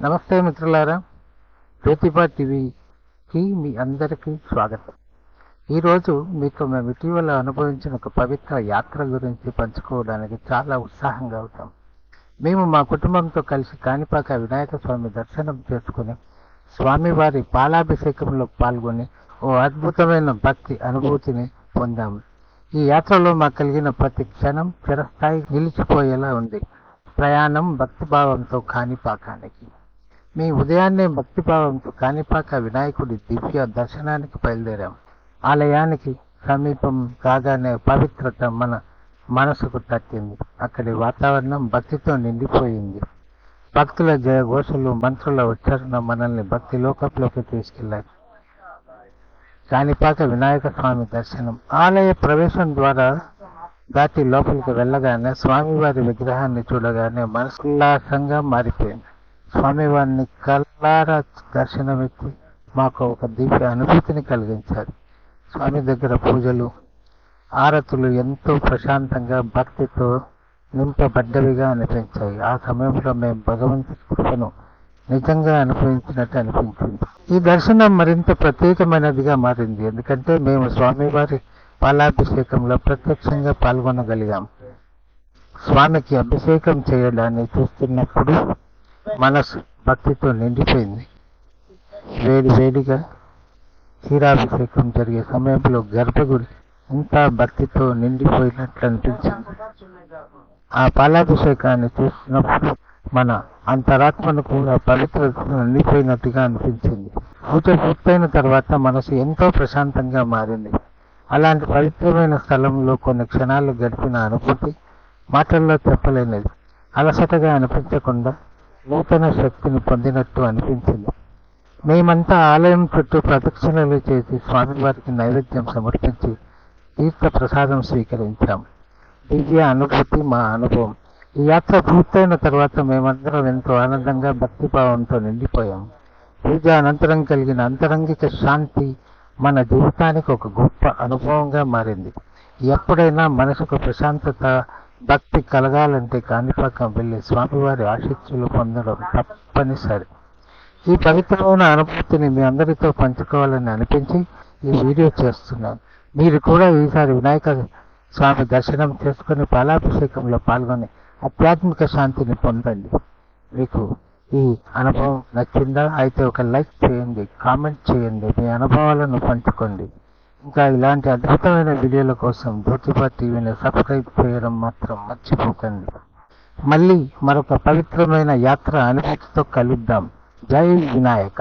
నమస్తే మిత్రులారా, జ్యోతిబా టీవీకి మీ అందరికీ స్వాగతం. ఈరోజు మీతో మేము ఇటీవల అనుభవించిన ఒక పవిత్ర యాత్ర గురించి పంచుకోవడానికి చాలా ఉత్సాహంగా ఉంటాం. మేము మా కుటుంబంతో కలిసి కాణిపాక వినాయక స్వామి దర్శనం చేసుకుని స్వామివారి పాలాభిషేకంలో పాల్గొని ఓ అద్భుతమైన భక్తి అనుభూతిని పొందాము. ఈ యాత్రలో మాకు కలిగిన ప్రతి క్షణం చిరస్థాయి నిలిచిపోయేలా ఉంది. ప్రయాణం భక్తిభావంతో కాణిపాకానికి. మీ ఉదయాన్నే భక్తిభావంతో కాణిపాక వినాయకుడి దివ్య దర్శనానికి బయలుదేరాం. ఆలయానికి సమీపం కాగానే పవిత్రత మన మనసుకు తట్టింది. అక్కడి వాతావరణం భక్తితో నిండిపోయింది. భక్తుల జయఘోషలు, మంత్రుల ఉచ్చారణ మనల్ని భక్తి లోకంలోకి తీసుకెళ్లాయి. కాణిపాక వినాయక స్వామి దర్శనం. ఆలయ ప్రవేశం ద్వారా దాటి లోపలికి వెళ్ళగానే స్వామివారి విగ్రహాన్ని చూడగానే మనసు ఉల్లాసంగా మారిపోయింది. స్వామివారిని కళ్ళారా దర్శనమిచ్చి మాకు ఒక దివ్య అనుభూతిని కలిగించారు. స్వామి దగ్గర పూజలు, ఆరతులు ఎంతో ప్రశాంతంగా భక్తితో నింపబడ్డవిగా అనిపించాయి. ఆ సమయంలో మేము భగవంతుడి కృపను నిజంగా అనుభవించినట్టు అనిపించింది. ఈ దర్శనం మరింత ప్రత్యేకమైనదిగా మారింది, ఎందుకంటే మేము స్వామివారి పాలాభిషేకంలో ప్రత్యక్షంగా పాల్గొనగలిగాం. స్వామికి అభిషేకం చేయడాన్ని చూస్తున్నప్పుడు మనసు భక్తితో నిండిపోయింది. వేడిగా క్షీరాభిషేకం జరిగే సమయంలో గర్భగుడి ఇంకా భక్తితో నిండిపోయినట్లు అనిపించింది. ఆ పాలాభిషేకాన్ని చూసినప్పుడు మన అంతరాత్మను కూడా పవిత్రతతో నిండిపోయినట్టుగా అనిపించింది. పూజ పూర్తయిన తర్వాత మనసు ఎంతో ప్రశాంతంగా మారింది. అలాంటి పవిత్రమైన స్థలంలో కొన్ని క్షణాలు గడిపిన అనుభూతి మాటల్లో చెప్పలేనిది. అలసటగా అనిపించకుండా నూతన శక్తిని పొందినట్టు అనిపించింది. మేమంతా ఆలయం చుట్టూ ప్రదక్షిణలు చేసి స్వామివారికి నైవేద్యం సమర్పించి తీర్థ ప్రసాదం స్వీకరించాం. దివ్య అనుభూతి మా అనుభవం. ఈ యాత్ర పూర్తయిన తర్వాత మేమందరం ఎంతో ఆనందంగా భక్తిభావంతో నిండిపోయాం. పూజ అనంతరం కలిగిన అంతరంగిక శాంతి మన జీవితానికి ఒక గొప్ప అనుభవంగా మారింది. ఎప్పుడైనా మనసుకు ప్రశాంతత, భక్తి కలగాలంటే కాణిపాకం వెళ్ళి స్వామివారి ఆశీస్సులు పొందడం తప్పనిసరి. ఈ పవిత్రమైన అనుభూతిని మీ అందరితో పంచుకోవాలని అనిపించి ఈ వీడియో చేస్తున్నాను. మీరు కూడా ఈసారి వినాయక స్వామి దర్శనం చేసుకుని పాలాభిషేకంలో పాల్గొని ఆధ్యాత్మిక శాంతిని పొందండి. మీకు ఈ అనుభవం నచ్చిందా? అయితే ఒక లైక్ చేయండి, కామెంట్ చేయండి, మీ అనుభవాలను పంచుకోండి. ఇంకా ఇలాంటి అద్భుతమైన వీడియోల కోసం జ్యోతిబా టీవీని సబ్స్క్రైబ్ చేయడం మాత్రం మర్చిపోకండి. మళ్ళీ మరొక పవిత్రమైన యాత్ర అనుభూతితో కలుద్దాం. జై వినాయక.